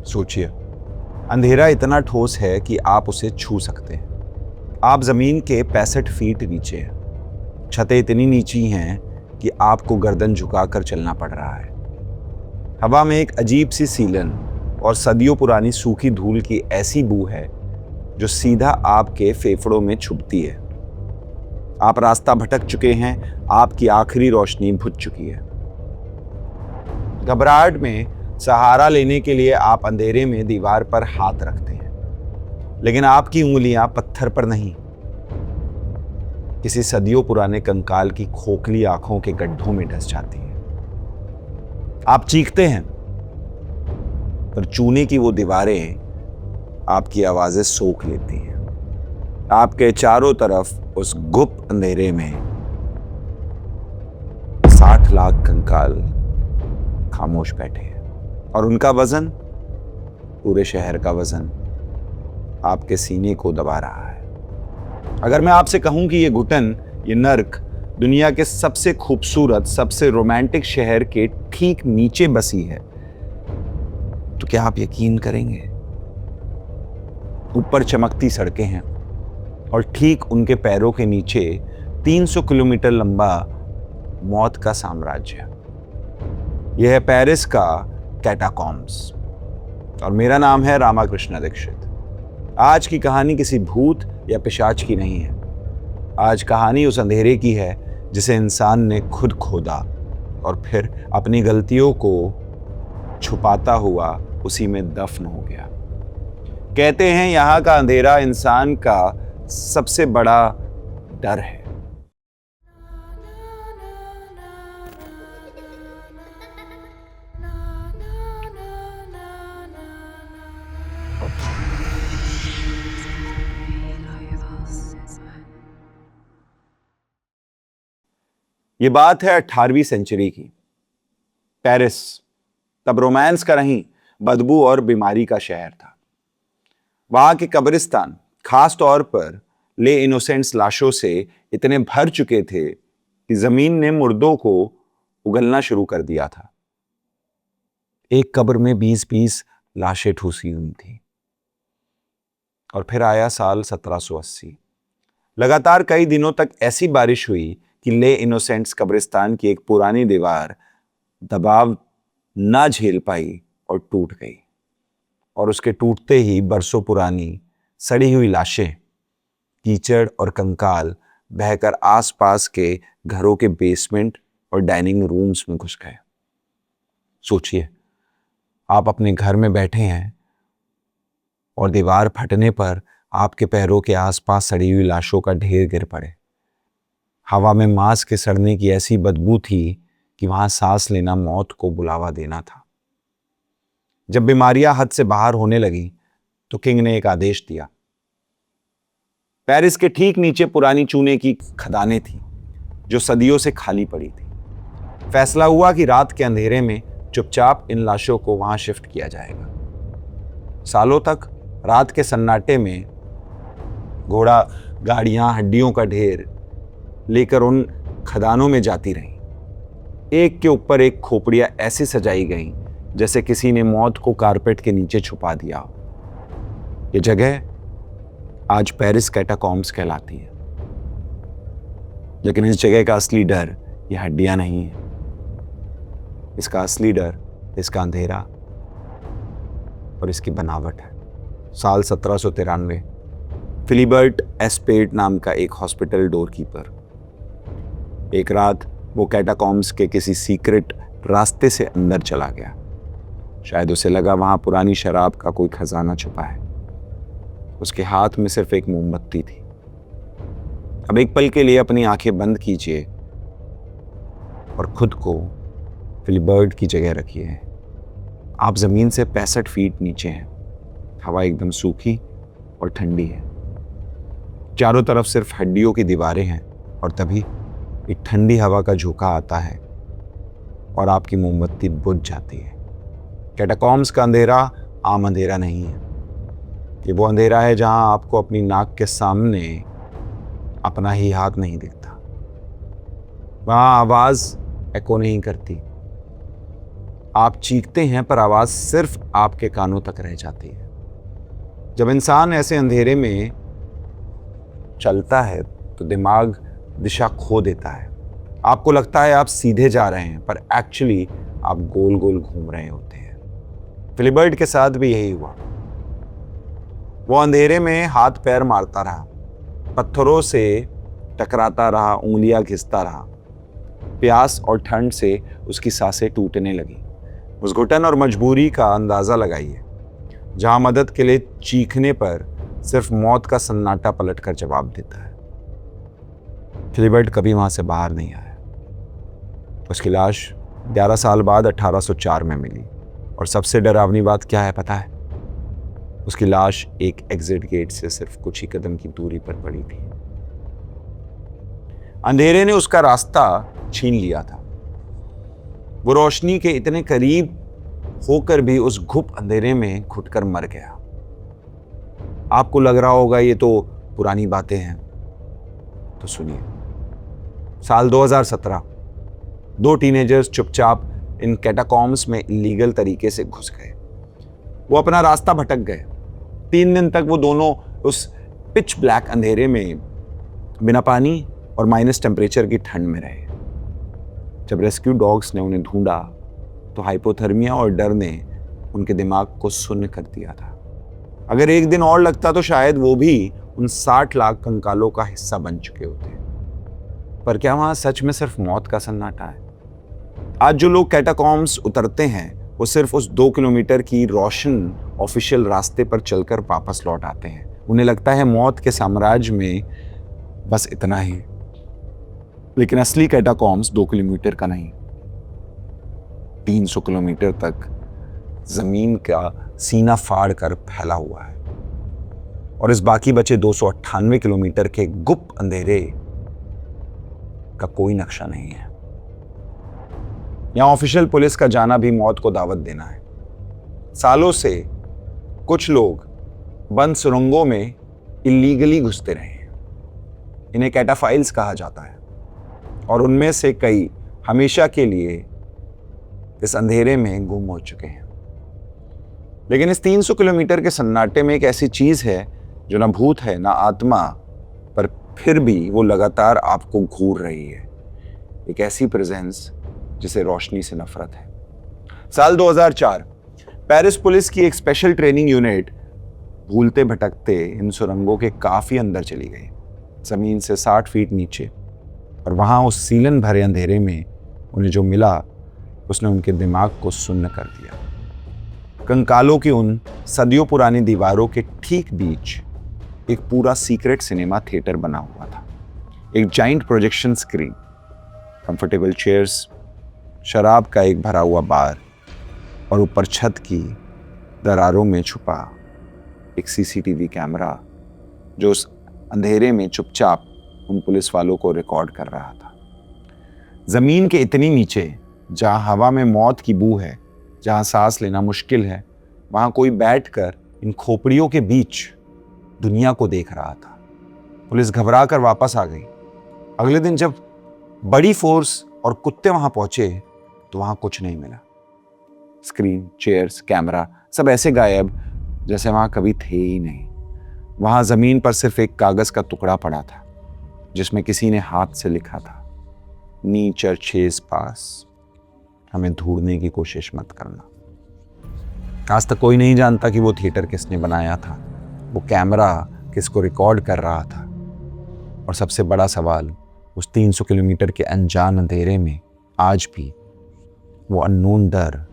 सोचिए, अंधेरा इतना ठोस है कि आप उसे छू सकते हैं। आप जमीन के 65 फीट नीचे हैं। छतें इतनी नीची हैं कि आपको गर्दन झुकाकर चलना पड़ रहा है। हवा में एक अजीब सी सीलन और सदियों पुरानी सूखी धूल की ऐसी बू है जो सीधा आपके फेफड़ों में छुपती है। आप रास्ता भटक चुके हैं, आपकी आखिरी रोशनी बुझ चुकी है। घबराहट में सहारा लेने के लिए आप अंधेरे में दीवार पर हाथ रखते हैं, लेकिन आपकी उंगलियां पत्थर पर नहीं, किसी सदियों पुराने कंकाल की खोखली आंखों के गड्ढों में धंस जाती हैं। आप चीखते हैं, पर चूने की वो दीवारें आपकी आवाजें सोख लेती हैं। आपके चारों तरफ उस गुप्त अंधेरे में 60 लाख कंकाल खामोश बैठे हैं, और उनका वजन पूरे शहर का वजन आपके सीने को दबा रहा है। अगर मैं आपसे कहूं कि ये घुटन, ये नर्क दुनिया के सबसे खूबसूरत, सबसे रोमांटिक शहर के ठीक नीचे बसी है, तो क्या आप यकीन करेंगे? ऊपर चमकती सड़कें हैं और ठीक उनके पैरों के नीचे 300 किलोमीटर लंबा मौत का साम्राज्य। यह है पेरिस का कैटाकॉम्ब्स, और मेरा नाम है रामाकृष्ण दीक्षित। आज की कहानी किसी भूत या पिशाच की नहीं है। आज कहानी उस अंधेरे की है जिसे इंसान ने खुद खोदा और फिर अपनी गलतियों को छुपाता हुआ उसी में दफन हो गया। कहते हैं यहाँ का अंधेरा इंसान का सबसे बड़ा डर है। ये बात है 18वीं सेंचुरी की। पेरिस तब रोमांस का नहीं, बदबू और बीमारी का शहर था। वहां के कब्रिस्तान, खास तौर पर ले इनोसेंट्स लाशों से इतने भर चुके थे कि जमीन ने मुर्दों को उगलना शुरू कर दिया था। एक कब्र में 20-20 लाशें ठूसी हुई थी। और फिर आया साल 1780। लगातार कई दिनों तक ऐसी बारिश हुई कि ले इनोसेंट्स कब्रिस्तान की एक पुरानी दीवार दबाव ना झेल पाई और टूट गई। और उसके टूटते ही बरसों पुरानी सड़ी हुई लाशें, कीचड़ और कंकाल बहकर आसपास के घरों के बेसमेंट और डाइनिंग रूम्स में घुस गए। सोचिए, आप अपने घर में बैठे हैं और दीवार फटने पर आपके पैरों के आसपास सड़ी हुई लाशों का ढेर गिर पड़े। हवा में मांस के सड़ने की ऐसी बदबू थी कि वहां सांस लेना मौत को बुलावा देना था। जब बीमारियां हद से बाहर होने लगी तो किंग ने एक आदेश दिया। पेरिस के ठीक नीचे पुरानी चूने की खदानें थी जो सदियों से खाली पड़ी थी। फैसला हुआ कि रात के अंधेरे में चुपचाप इन लाशों को वहां शिफ्ट किया जाएगा। सालों तक रात के सन्नाटे में घोड़ा गाड़ियां हड्डियों का ढेर लेकर उन खदानों में जाती रहीं। एक के ऊपर एक खोपड़ियां ऐसी सजाई गईं जैसे किसी ने मौत को कारपेट के नीचे छुपा दिया हो। ये जगह आज पेरिस कैटाकॉम्ब्स कहलाती है। लेकिन इस जगह का असली डर ये हड्डियां नहीं है। इसका असली डर इसका अंधेरा और इसकी बनावट है। साल 1793, फिलिबर्ट एस्पेट नाम का एक हॉस्पिटल डोरकीपर एक रात वो कैटाकॉम्ब्स के किसी सीक्रेट रास्ते से अंदर चला गया। शायद उसे लगा वहां पुरानी शराब का कोई खजाना छुपा है। उसके हाथ में सिर्फ एक मोमबत्ती थी। अब एक पल के लिए अपनी आंखें बंद कीजिए और खुद को फिलिबर्ट की जगह रखिए। आप जमीन से 65 फीट नीचे हैं। हवा एकदम सूखी और ठंडी है। चारों तरफ सिर्फ हड्डियों की दीवारें हैं, और तभी एक ठंडी हवा का झोंका आता है और आपकी मोमबत्ती बुझ जाती है। कैटाकॉम्ब्स का अंधेरा आम अंधेरा नहीं है। ये वो अंधेरा है जहां आपको अपनी नाक के सामने अपना ही हाथ नहीं दिखता। वहां आवाज एको नहीं करती। आप चीखते हैं पर आवाज सिर्फ आपके कानों तक रह जाती है। जब इंसान ऐसे अंधेरे में चलता है तो दिमाग दिशा खो देता है। आपको लगता है आप सीधे जा रहे हैं पर एक्चुअली आप गोल गोल घूम रहे होते हैं। फिलिबर्ट के साथ भी यही हुआ। वो अंधेरे में हाथ पैर मारता रहा, पत्थरों से टकराता रहा, उंगलियां घिसता रहा। प्यास और ठंड से उसकी सांसें टूटने लगी। उस घुटन और मजबूरी का अंदाजा लगाइए, जहां मदद के लिए चीखने पर सिर्फ मौत का सन्नाटा पलट कर जवाब देता है। फिलिबर्ट कभी वहां से बाहर नहीं आया। उसकी लाश 11 साल बाद 1804 में मिली और सबसे डरावनी बात क्या है पता है? उसकी लाश एक एग्जिट गेट से सिर्फ कुछ ही कदम की दूरी पर पड़ी थी। अंधेरे ने उसका रास्ता छीन लिया था। वो रोशनी के इतने करीब होकर भी उस घुप अंधेरे में घुटकर मर गया। आपको लग रहा होगा ये तो पुरानी बातें हैं, तो सुनिए। साल 2017 दो टीनेजर्स चुपचाप इन कैटाकॉम्स में इलीगल तरीके से घुस गए। वो अपना रास्ता भटक गए। 3 दिन तक वो दोनों उस पिच ब्लैक अंधेरे में बिना पानी और माइनस टेम्परेचर की ठंड में रहे। जब रेस्क्यू डॉग्स ने उन्हें ढूंढा तो हाइपोथर्मिया और डर ने उनके दिमाग को सुन्न कर दिया था। अगर एक दिन और लगता तो शायद वो भी उन 60 लाख कंकालों का हिस्सा बन चुके होते। पर क्या वहां सच में सिर्फ मौत का सन्नाटा है? आज जो लोग कैटाकॉम्स उतरते हैं वो सिर्फ उस 2 किलोमीटर की रोशन ऑफिशियल रास्ते पर चलकर वापस लौट आते हैं। उन्हें लगता है मौत के साम्राज्य में बस इतना ही। लेकिन असली कैटाकॉम्स 2 किलोमीटर का नहीं, 300 किलोमीटर तक जमीन का सीना फाड़ कर फैला हुआ है। और इस बाकी बचे 298 किलोमीटर के गुप्त अंधेरे का कोई नक्शा नहीं है। यहां ऑफिशियल पुलिस का जाना भी मौत को दावत देना है। सालों से कुछ लोग बंद सुरंगों में इलीगली घुसते रहे हैं। इन्हें कैटाफाइल्स कहा जाता है और उनमें से कई हमेशा के लिए इस अंधेरे में गुम हो चुके हैं। लेकिन इस 300 किलोमीटर के सन्नाटे में एक ऐसी चीज है जो ना भूत है ना आत्मा, पर फिर भी वो लगातार आपको घूर रही है। एक ऐसी प्रेजेंस जिसे रोशनी से नफरत है। साल 2004 पेरिस पुलिस की एक स्पेशल ट्रेनिंग यूनिट भूलते भटकते इन सुरंगों के काफी अंदर चली गई, जमीन से 60 फीट नीचे। और वहां उस सीलन भरे अंधेरे में उन्हें जो मिला उसने उनके दिमाग को सुन्न कर दिया। कंकालों की उन सदियों पुरानी दीवारों के ठीक बीच एक पूरा सीक्रेट सिनेमा थिएटर बना हुआ था। एक giant projection screen, comfortable chairs, शराब का एक भरा हुआ बार और ऊपर छत की दरारों में छुपा एक सीसीटीवी कैमरा जो उस अंधेरे में चुपचाप उन पुलिस वालों को रिकॉर्ड कर रहा था। जमीन के इतनी नीचे, जहां हवा में मौत की बू है, जहां सांस लेना मुश्किल है, वहां कोई बैठकर इन खोपड़ियों के बीच दुनिया को देख रहा था। पुलिस घबरा कर वापस आ गई। अगले दिन जब बड़ी फोर्स और कुत्ते वहां पहुंचे तो वहां कुछ नहीं मिला। स्क्रीन, चेयर्स, कैमरा सब ऐसे गायब जैसे वहां कभी थे ही नहीं। वहां जमीन पर सिर्फ एक कागज का टुकड़ा पड़ा था जिसमें किसी ने हाथ से लिखा था, नीचर चेस पास, हमें ढूंढने की कोशिश मत करना। आज तक कोई नहीं जानता कि वो थिएटर किसने बनाया था, वो कैमरा किसको रिकॉर्ड कर रहा था, और सबसे बड़ा सवाल, उस 300 किलोमीटर के अनजान अंधेरे में आज भी वो अननोन डर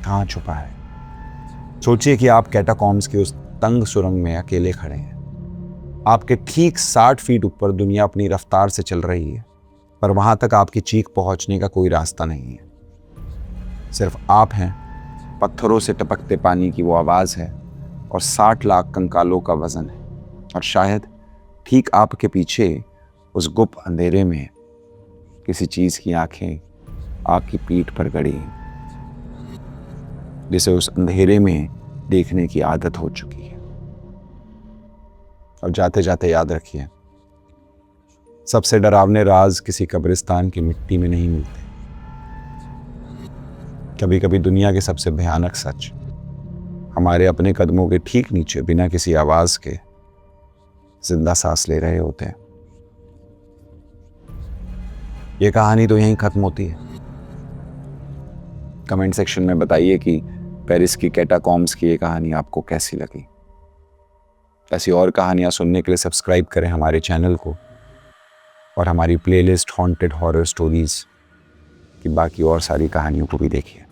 कहाँ छुपा है। सोचिए कि आप कैटाकॉम्स के उस तंग सुरंग में अकेले खड़े हैं। आपके ठीक 60 फीट ऊपर दुनिया अपनी रफ्तार से चल रही है, पर वहां तक आपकी चीख पहुंचने का कोई रास्ता नहीं है। सिर्फ आप हैं, पत्थरों से टपकते पानी की वो आवाज है और 60 लाख कंकालों का वजन है। और शायद ठीक आपके पीछे उस गुप्त अंधेरे में किसी चीज की आंखें आपकी पीठ पर गड़ी हैं, जिसे उस अंधेरे में देखने की आदत हो चुकी है। और जाते जाते याद रखिए, सबसे डरावने राज किसी कब्रिस्तान की मिट्टी में नहीं मिलते, कभी कभी दुनिया के सबसे भयानक सच हमारे अपने कदमों के ठीक नीचे बिना किसी आवाज के जिंदा सांस ले रहे होते हैं। ये कहानी तो यहीं खत्म होती है। कमेंट सेक्शन में बताइए कि पेरिस की कैटाकॉम्ब्स की ये कहानी आपको कैसी लगी। ऐसी और कहानियां सुनने के लिए सब्सक्राइब करें हमारे चैनल को और हमारी प्लेलिस्ट हॉन्टेड हॉरर स्टोरीज की बाकी और सारी कहानियों को भी देखिए।